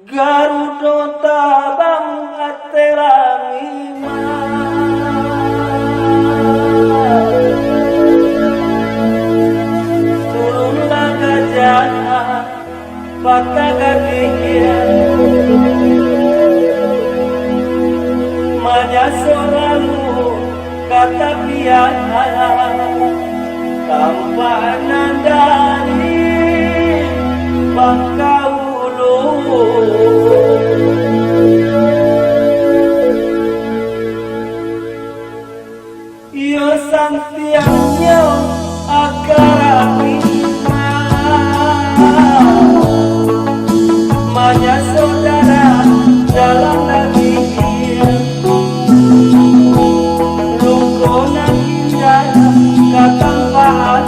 Garuda tabang atelangima turunlah gajah patah kagian manyasoralu kata piana tanpa nandani bangkaulu yo santiangnya akarapina manya saudara dalam lagi lukona indah katampaan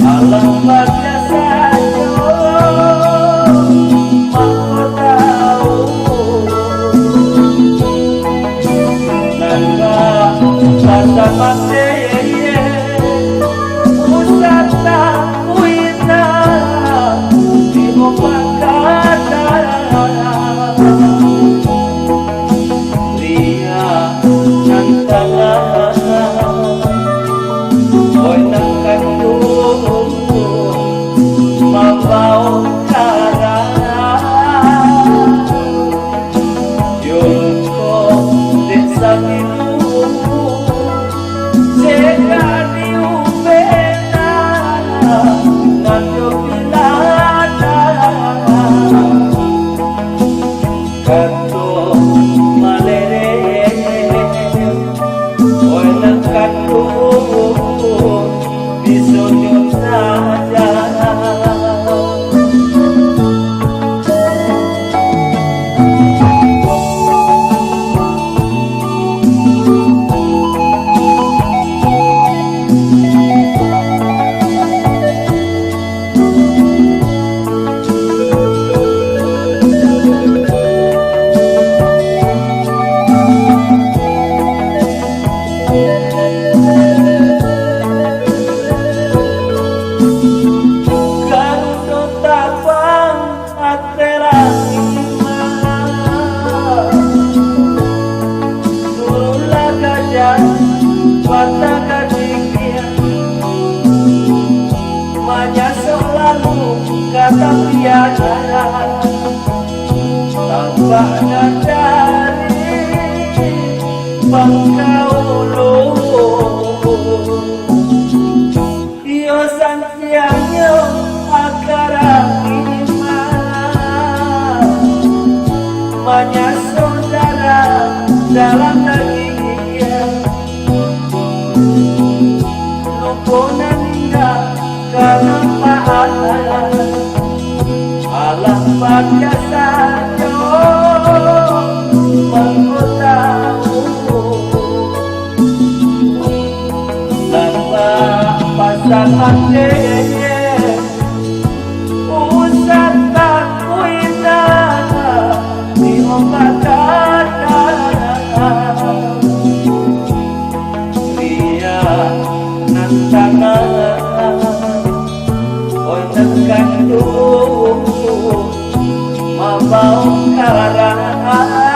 alam bahagia saja mau tahu nangga kata mati usata uina di kata ria nantana oi nang kandung mabau cara yoko desa itu segani ubena nanyo pilada kato malere oi nang kandung bisonyo saja kata tiada tanpa dari bangkaulu iyo santiangnya akarapima manya saudara dalam daging lukona indah kanampaan alam bahagia saja mengetahu tanpa pasangan usah takuina di kata ria nantana oi kandung mabau karana